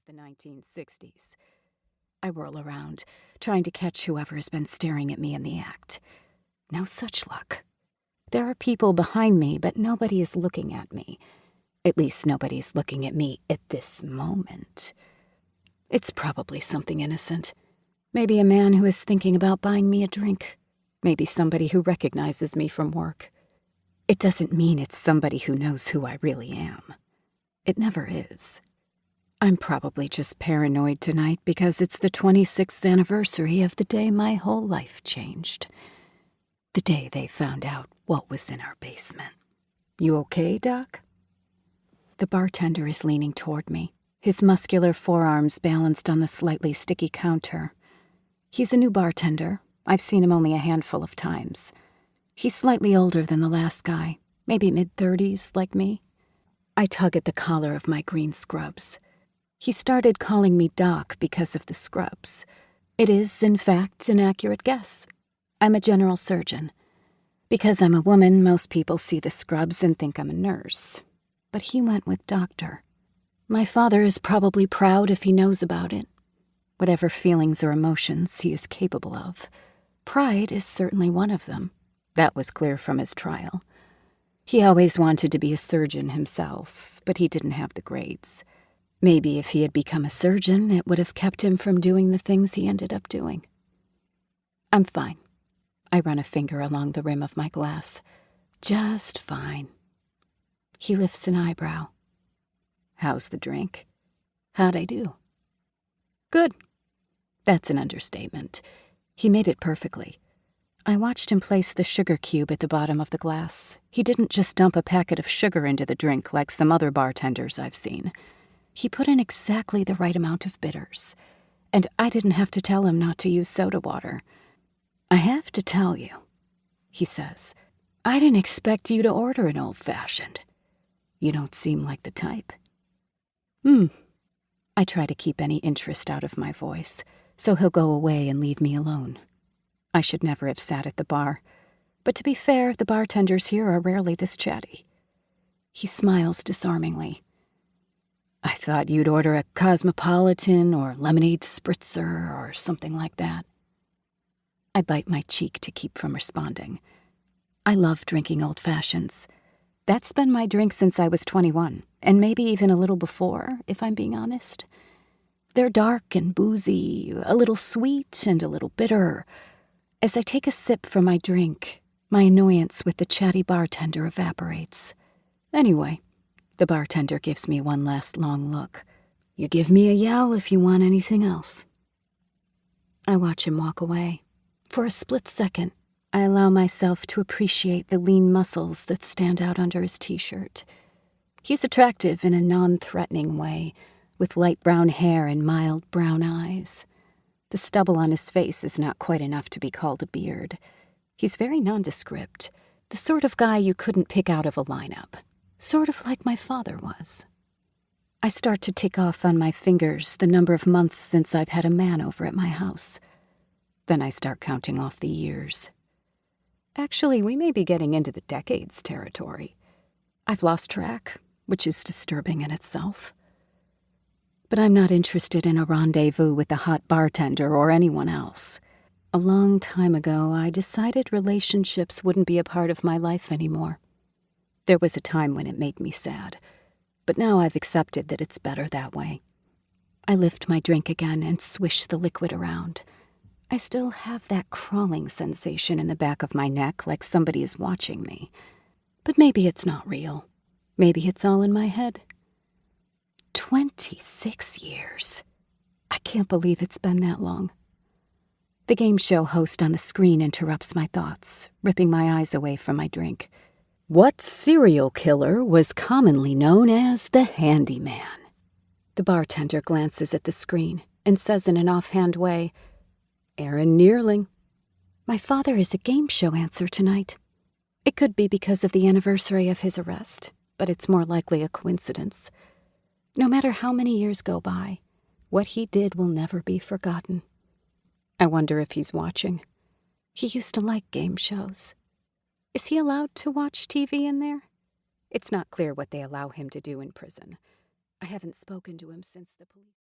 of the 1960s. I whirl around, trying to catch whoever has been staring at me in the act. No such luck. There are people behind me, but nobody is looking at me. At least nobody's looking at me at this moment. It's probably something innocent. Maybe a man who is thinking about buying me a drink. Maybe somebody who recognizes me from work. It doesn't mean it's somebody who knows who I really am. It never is. I'm probably just paranoid tonight because it's the 26th anniversary of the day my whole life changed. The day they found out what was in our basement. You okay, Doc? The bartender is leaning toward me, his muscular forearms balanced on the slightly sticky counter. He's a new bartender. I've seen him only a handful of times. He's slightly older than the last guy, maybe mid-30s like me. I tug at the collar of my green scrubs. He started calling me Doc because of the scrubs. It is, in fact, an accurate guess. I'm a general surgeon. Because I'm a woman, most people see the scrubs and think I'm a nurse. But he went with doctor. My father is probably proud if he knows about it. Whatever feelings or emotions he is capable of. Pride is certainly one of them. That was clear from his trial. He always wanted to be a surgeon himself, but he didn't have the grades. Maybe if he had become a surgeon, it would have kept him from doing the things he ended up doing. I'm fine. I run a finger along the rim of my glass. Just fine. He lifts an eyebrow. How's the drink? How'd I do? Good. That's an understatement. He made it perfectly. I watched him place the sugar cube at the bottom of the glass. He didn't just dump a packet of sugar into the drink like some other bartenders I've seen. He put in exactly the right amount of bitters. And I didn't have to tell him not to use soda water. I have to tell you, he says, I didn't expect you to order an old-fashioned. You don't seem like the type. I try to keep any interest out of my voice, so he'll go away and leave me alone. I should never have sat at the bar, but to be fair, the bartenders here are rarely this chatty. He smiles disarmingly. I thought you'd order a cosmopolitan or lemonade spritzer or something like that. I bite my cheek to keep from responding. I love drinking old-fashions. That's been my drink since I was 21, and maybe even a little before, if I'm being honest. They're dark and boozy, a little sweet and a little bitter. As I take a sip from my drink, my annoyance with the chatty bartender evaporates. Anyway, the bartender gives me one last long look. You give me a yell if you want anything else. I watch him walk away. For a split second, I allow myself to appreciate the lean muscles that stand out under his t-shirt. He's attractive in a non-threatening way, with light brown hair and mild brown eyes. The stubble on his face is not quite enough to be called a beard. He's very nondescript, the sort of guy you couldn't pick out of a lineup, sort of like my father was. I start to tick off on my fingers the number of months since I've had a man over at my house. Then I start counting off the years. Actually, we may be getting into the decades territory. I've lost track, which is disturbing in itself. But I'm not interested in a rendezvous with the hot bartender or anyone else. A long time ago, I decided relationships wouldn't be a part of my life anymore. There was a time when it made me sad, but now I've accepted that it's better that way. I lift my drink again and swish the liquid around. I still have that crawling sensation in the back of my neck like somebody is watching me. But maybe it's not real. Maybe it's all in my head. 26 years. I can't believe it's been that long. The game show host on the screen interrupts my thoughts, ripping my eyes away from my drink. What serial killer was commonly known as the handyman? The bartender glances at the screen and says in an offhand way, Aaron Neerling. My father is a game show answer tonight. It could be because of the anniversary of his arrest, but it's more likely a coincidence. No matter how many years go by, what he did will never be forgotten. I wonder if he's watching. He used to like game shows. Is he allowed to watch TV in there? It's not clear what they allow him to do in prison. I haven't spoken to him since the police...